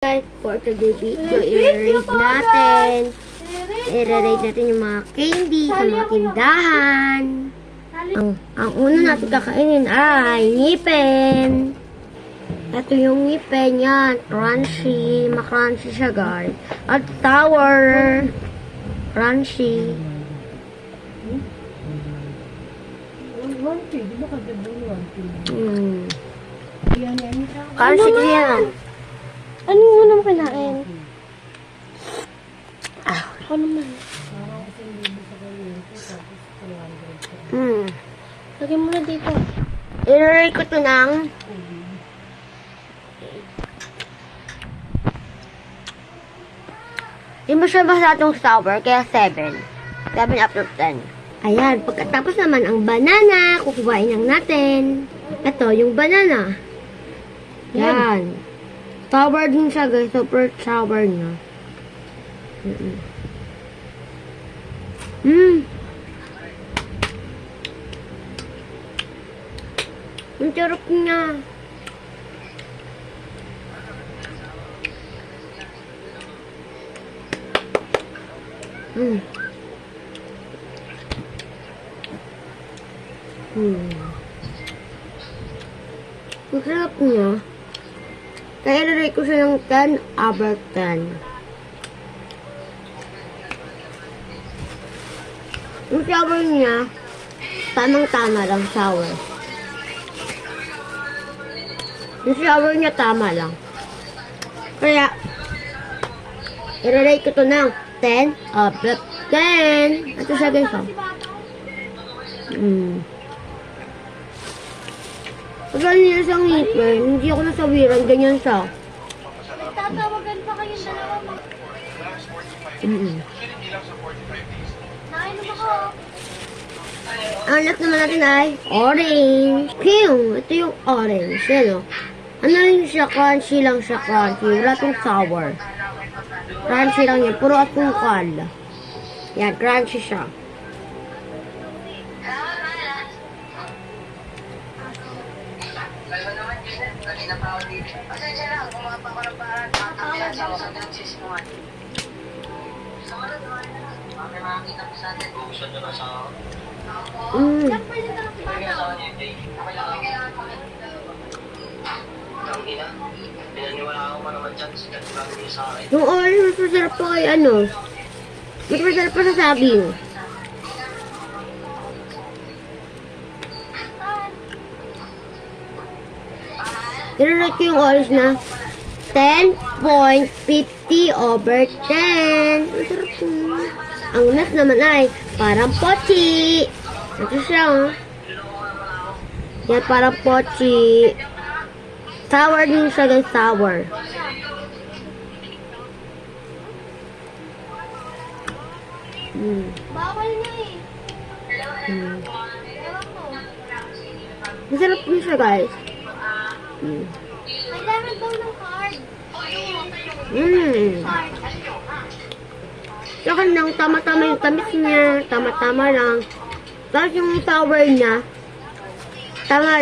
Guys, for today's video, i-rate natin. I-rate natin yung mga candy sa mga tindahan. Ang una natin kakainin ay ngipin. Ito yung ngipin yan. Crunchy. Makrunchy siya, guys. At tower. Crunchy. Crunchy yan. Ano yung unang kinain? Ako naman. Lagyan mo na dito. I-rate ko ito ng di mo siya masyadong sour, kaya 7. 7 out of 10. Ayan, pagkatapos naman ang banana, kukuhain lang natin. Ito, yung banana. Yan. Sour din siya, guys. Super sour niya. Ang sarap niya. Ang sarap niya. Kaya i-rate ko siya ng 10 over 10. Yung sour niya, tamang-tama lang sour. Yung sour niya, tama lang. Kaya, i-rate ko to ng 10 over 10. Ito siya, guys, oh. Pag nila siyang ngipin, hindi ako nasawiran, ganyan siya. Nagtatawagan pa kayong dalawa mo. Nainom ako. Ang next naman natin ay orange. Ito yung orange. Yan, oh. Ano rin siya? Crunchy lang siya, crunchy. Wala itong sour. Crunchy lang yan. Puro asukal. Yan, crunchy siya. Yung orange, mas masarap pa kay ano. Mas masarap pa sa saging. I-rate ko yung orange na 10.50 over 10. Ang sarap po. Ang next naman ay parang pochi. Ito siya, oh. Yan, parang pochi. Sour din siya, guys. Sour. Bawal na eh. Ewan ko. Masarap din siya, guys. Kailangan daw ng card. Saka lang, tama-tama yung tamis niya. Tama-tama lang. Tapos yung sour niya, tama